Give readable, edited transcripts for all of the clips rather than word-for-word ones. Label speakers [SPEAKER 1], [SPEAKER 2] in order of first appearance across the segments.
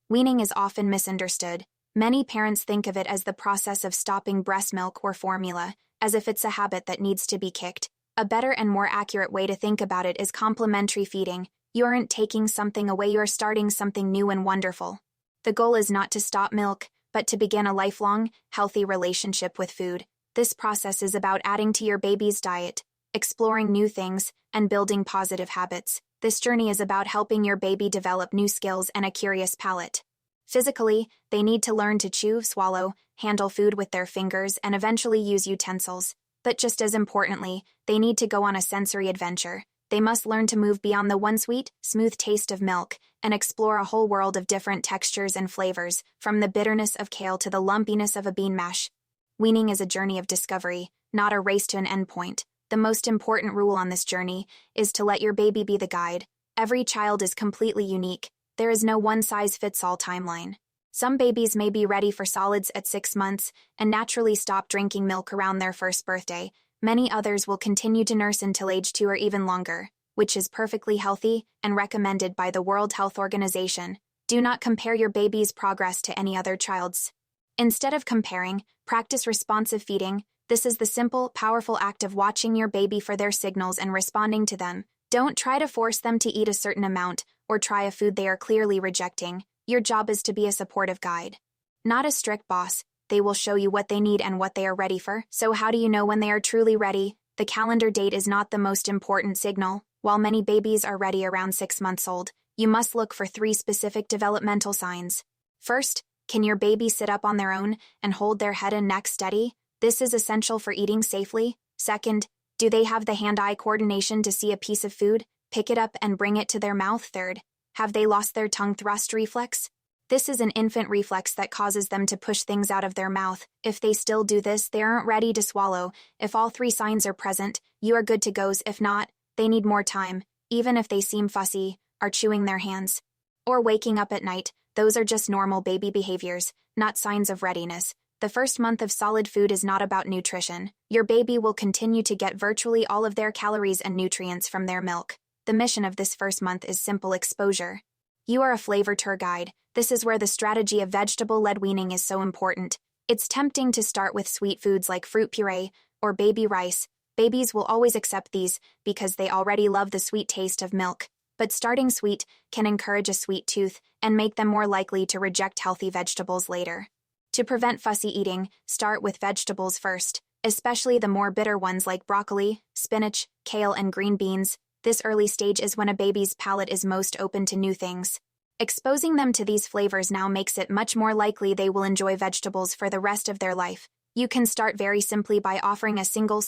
[SPEAKER 1] Weaning is often misunderstood. Many parents think of it as the process of stopping breast milk or formula, as if it's a habit that needs to be kicked. A better and more accurate way to think about it is complementary feeding. You aren't taking something away, you're starting something new and wonderful. The goal is not to stop milk, but to begin a lifelong, healthy relationship with food. This process is about adding to your baby's diet, exploring new things, and building positive habits. This journey is about helping your baby develop new skills and a curious palate. Physically, they need to learn to chew, swallow, handle food with their fingers, and eventually use utensils. But just as importantly, they need to go on a sensory adventure. They must learn to move beyond the one sweet, smooth taste of milk and explore a whole world of different textures and flavors, from the bitterness of kale to the lumpiness of a bean mash. Weaning is a journey of discovery, not a race to an endpoint. The most important rule on this journey is to let your baby be the guide. Every child is completely unique. There is no one-size-fits-all timeline. Some babies may be ready for solids at 6 months and naturally stop drinking milk around their first birthday. Many others will continue to nurse until age 2 or even longer, which is perfectly healthy and recommended by the World Health Organization. Do not compare your baby's progress to any other child's. Instead of comparing, practice responsive feeding. This is the simple, powerful act of watching your baby for their signals and responding to them. Don't try to force them to eat a certain amount or try a food they are clearly rejecting. Your job is to be a supportive guide, not a strict boss. They will show you what they need and what they are ready for. So how do you know when they are truly ready? The calendar date is not the most important signal. While many babies are ready around 6 months old, you must look for 3 specific developmental signs. First, can your baby sit up on their own and hold their head and neck steady? This is essential for eating safely. Second, do they have the hand-eye coordination to see a piece of food, pick it up and bring it to their mouth? Third, have they lost their tongue thrust reflex? This is an infant reflex that causes them to push things out of their mouth. If they still do this, they aren't ready to swallow. If all 3 signs are present, you are good to go. If not, they need more time. Even if they seem fussy, are chewing their hands, or waking up at night, those are just normal baby behaviors, not signs of readiness. The first month of solid food is not about nutrition. Your baby will continue to get virtually all of their calories and nutrients from their milk. The mission of this first month is simple exposure. You are a flavor tour guide. This is where the strategy of vegetable-led weaning is so important. It's tempting to start with sweet foods like fruit puree or baby rice. Babies will always accept these because they already love the sweet taste of milk. But starting sweet can encourage a sweet tooth and make them more likely to reject healthy vegetables later. To prevent fussy eating, start with vegetables first, especially the more bitter ones like broccoli, spinach, kale, and green beans. This early stage is when a baby's palate is most open to new things. Exposing them to these flavors now makes it much more likely they will enjoy vegetables for the rest of their life. You can start very simply by offering a single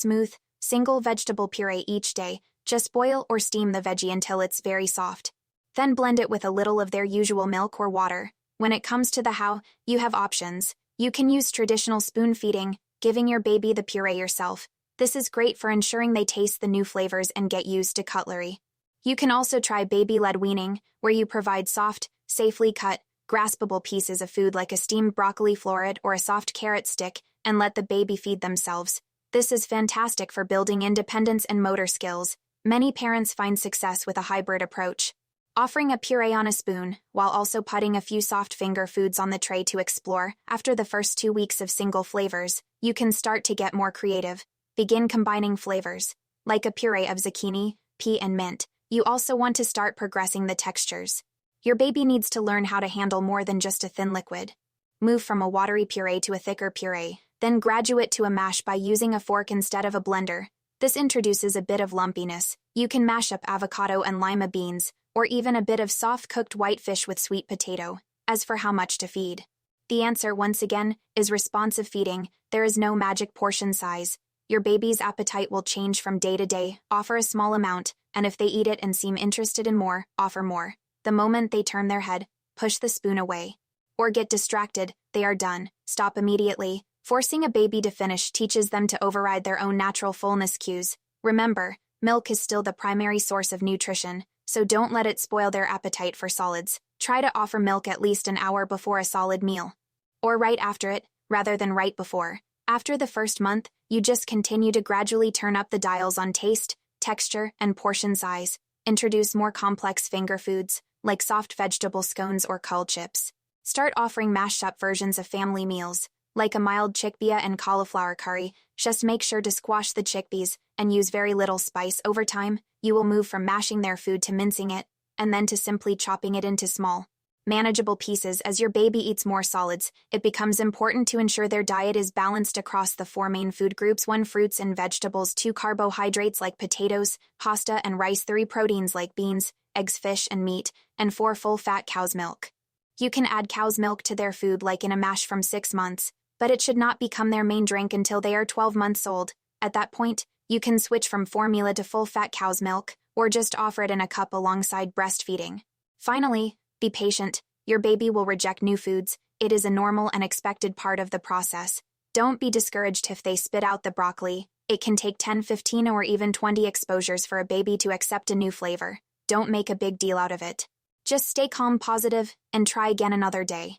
[SPEAKER 1] vegetable puree each day. Just boil or steam the veggie until it's very soft. Then blend it with a little of their usual milk or water. When it comes to the how, you have options. You can use traditional spoon feeding, giving your baby the puree yourself. This is great for ensuring they taste the new flavors and get used to cutlery. You can also try baby-led weaning, where you provide soft, safely cut, graspable pieces of food like a steamed broccoli floret or a soft carrot stick and let the baby feed themselves. This is fantastic for building independence and motor skills. Many parents find success with a hybrid approach, offering a puree on a spoon, while also putting a few soft finger foods on the tray to explore. After the first 2 weeks of single flavors, you can start to get more creative. Begin combining flavors, like a puree of zucchini, pea, and mint. You also want to start progressing the textures. Your baby needs to learn how to handle more than just a thin liquid. Move from a watery puree to a thicker puree, then graduate to a mash by using a fork instead of a blender. This introduces a bit of lumpiness. You can mash up avocado and lima beans, or even a bit of soft-cooked white fish with sweet potato. As for how much to feed, the answer, once again, is responsive feeding. There is no magic portion size. Your baby's appetite will change from day to day. Offer a small amount, and if they eat it and seem interested in more, offer more. The moment they turn their head, push the spoon away, or get distracted, they are done. Stop immediately. Forcing a baby to finish teaches them to override their own natural fullness cues. Remember, milk is still the primary source of nutrition, so don't let it spoil their appetite for solids. Try to offer milk at least an hour before a solid meal, or right after it, rather than right before. After the first month, you just continue to gradually turn up the dials on taste, texture, and portion size. Introduce more complex finger foods, like soft vegetable scones or cull chips. Start offering mashed up versions of family meals, like a mild chickpea and cauliflower curry. Just make sure to squash the chickpeas and use very little spice. Over time, you will move from mashing their food to mincing it, and then to simply chopping it into small, manageable pieces. As your baby eats more solids, it becomes important to ensure their diet is balanced across the 4 main food groups: 1 fruits and vegetables, 2 carbohydrates like potatoes, pasta, and rice, 3 proteins like beans, eggs, fish, and meat, and 4 full-fat cow's milk. You can add cow's milk to their food like in a mash from 6 months, but it should not become their main drink until they are 12 months old. At that point, you can switch from formula to full-fat cow's milk, or just offer it in a cup alongside breastfeeding. Finally, be patient. Your baby will reject new foods. It is a normal and expected part of the process. Don't be discouraged if they spit out the broccoli. It can take 10, 15, or even 20 exposures for a baby to accept a new flavor. Don't make a big deal out of it. Just stay calm, positive, and try again another day.